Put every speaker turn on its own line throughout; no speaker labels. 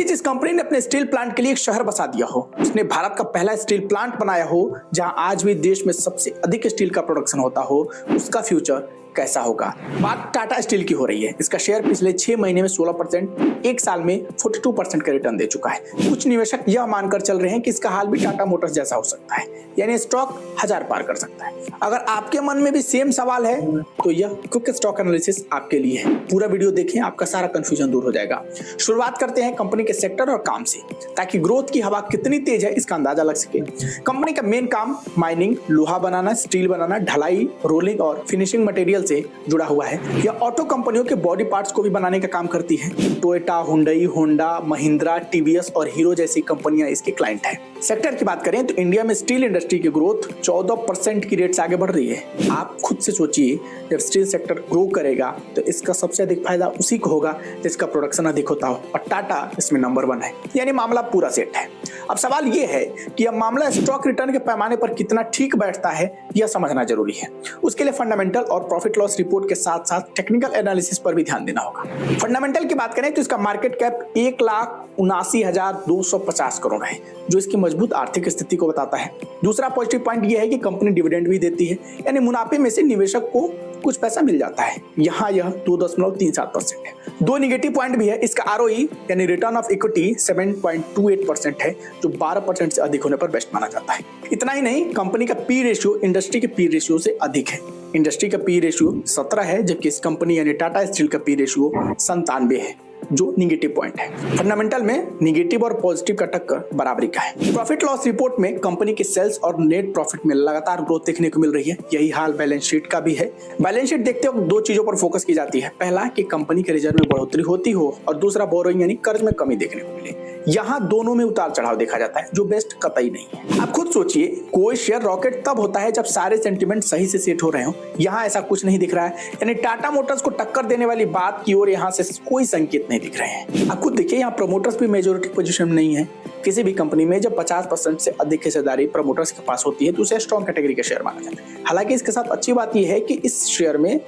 जिस कंपनी ने अपने स्टील प्लांट के लिए एक शहर बसा दिया हो, उसने भारत का पहला स्टील प्लांट बनाया हो जहां आज भी देश में सबसे अधिक स्टील का प्रोडक्शन होता हो, उसका फ्यूचर कैसा होगा। बात टाटा स्टील की हो रही है। इसका शेयर पिछले 6 महीने में 16%, एक साल में 42% का रिटर्न दे चुका है। कुछ निवेशक यह मानकर चल रहे हैं कि इसका हाल भी टाटा मोटर्स जैसा हो सकता है, यानी स्टॉक 1000 पार कर सकता है। अगर आपके मन में भी सेम सवाल है तो यह क्विक स्टॉक एनालिसिस आपके लिए है। पूरा वीडियो देखें, आपका सारा कंफ्यूजन दूर हो जाएगा। शुरुआत करते हैं कंपनी के सेक्टर और काम से, ताकि ग्रोथ की हवा कितनी तेज है इसका अंदाजा लग सके। कंपनी का मेन काम माइनिंग, लोहा बनाना, स्टील बनाना, ढलाई, रोलिंग और फिनिशिंग मटेरियल से जुड़ा हुआ है। यह ऑटो कंपनियों के बॉडी पार्ट्स को भी बनाने का काम करती है। Toyota, Hyundai, Honda, Mahindra, TVS और हीरो जैसी कंपनियां इसके क्लाइंट हैं। सेक्टर की बात करें तो इंडिया में स्टील इंडस्ट्री की ग्रोथ 14% की रेट से आगे बढ़ रही है। आप खुद से सोचिए, जब स्टील सेक्टर ग्रो करेगा तो इसका सबसे अधिक फायदा उसी को होगा जिसका प्रोडक्शन अधिक होता हो, और टाटा इसमें नंबर 1 है, यानी मामला पूरा सेट है। अब सवाल यह है कि यह मामला स्टॉक रिटर्न के पैमाने पर कितना ठीक बैठता है, यह समझना जरूरी है। उसके लिए फंडामेंटल और प्रॉफिट लॉस रिपोर्ट के साथ साथ टेक्निकल एनालिसिस पर भी ध्यान देना होगा। फंडामेंटल की बात करें तो इसका मार्केट कैप 1,79,250 करोड़ है, जो इसकी मजबूत आर्थिक स्थिति को बताता है। दूसरा पॉजिटिव पॉइंट यह है कि कंपनी डिविडेंड भी देती है, यानी मुनाफे में से निवेशक को कुछ पैसा मिल जाता है। यहाँ यह 2.37% है। 2 निगेटिव पॉइंट भी है। इसका ROE यानी रिटर्न ऑफ इक्विटी 7.28% है, जो 12% से अधिक होने पर बेस्ट माना जाता है। इतना ही नहीं, कंपनी का पी रेशियो इंडस्ट्री के पी रेशियो से अधिक है। इंडस्ट्री का पी रेशियो 17 है, जबकि इस कंपनी यानी टाटा स्टील का पी रेशियो 97 है, जो निगेटिव पॉइंट है। फंडामेंटल में निगेटिव और पॉजिटिव का टक्कर बराबरी का है। प्रॉफिट लॉस रिपोर्ट में कंपनी के सेल्स और नेट प्रॉफिट में लगातार ग्रोथ देखने को मिल रही है। यही हाल बैलेंस शीट का भी है। बैलेंस शीट देखते वक्त 2 चीजों पर फोकस की जाती है। पहला कि कंपनी के रिजर्व में बढ़ोतरी होती हो, और दूसरा बोरोइंग यानी कर्ज में कमी देखने को मिले। यहाँ दोनों में उतार चढ़ाव देखा जाता है, जो बेस्ट कतई नहीं है। आप खुद सोचिए, कोई शेयर रॉकेट तब होता है जब सारे सेंटिमेंट सही से सेट हो रहे हो। यहाँ ऐसा कुछ नहीं दिख रहा है, यानी टाटा मोटर्स को टक्कर देने वाली बात की ओर यहाँ से कोई संकेत नहीं दिख रहे हैं। आप खुद देखिए, यहाँ प्रमोटर्स भी मेजोरिटी पोजीशन में नहीं है। किसी भी कंपनी में जब 50% से अधिक हिस्सेदारी प्रमोटर्स के पास होती है तो उसे स्ट्रॉन्ग कैटेगरी का शेयर माना जाता है। हालांकि इसके साथ अच्छी बात यह है कि इस शेयर में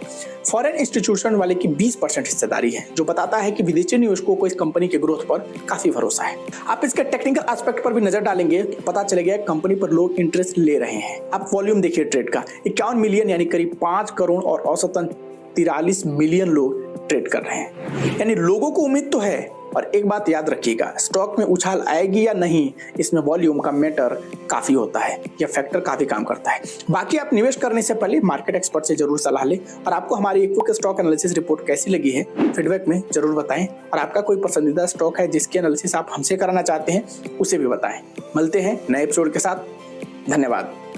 फॉरेन इंस्टीट्यूशन वाले की 20% हिस्सेदारी है, जो बताता है कि विदेशी निवेशकों को इस कंपनी के ग्रोथ पर काफी भरोसा है। आप इसके टेक्निकल एस्पेक्ट पर भी नजर डालेंगे तो पता चलेगा कंपनी पर लोग इंटरेस्ट ले रहे हैं। आप वॉल्यूम देखिए ट्रेड का, 51 मिलियन यानी करीब 5 करोड़ और औसतन 43 मिलियन लोग ट्रेड कर रहे हैं, यानी लोगों को उम्मीद तो है। और एक बात याद रखिएगा, स्टॉक में उछाल आएगी या नहीं, इसमें वॉल्यूम का मैटर काफी होता है। यह फैक्टर काफी काम करता है। बाकी आप निवेश करने से पहले मार्केट एक्सपर्ट से जरूर सलाह लें। और आपको हमारी क्विक स्टॉक एनालिसिस रिपोर्ट कैसी लगी है, फीडबैक में जरूर बताएं। और आपका कोई पसंदीदा स्टॉक है जिसकी एनालिसिस आप हमसे कराना चाहते हैं, उसे भी बताएं। मिलते हैं नए एपिसोड के साथ। धन्यवाद।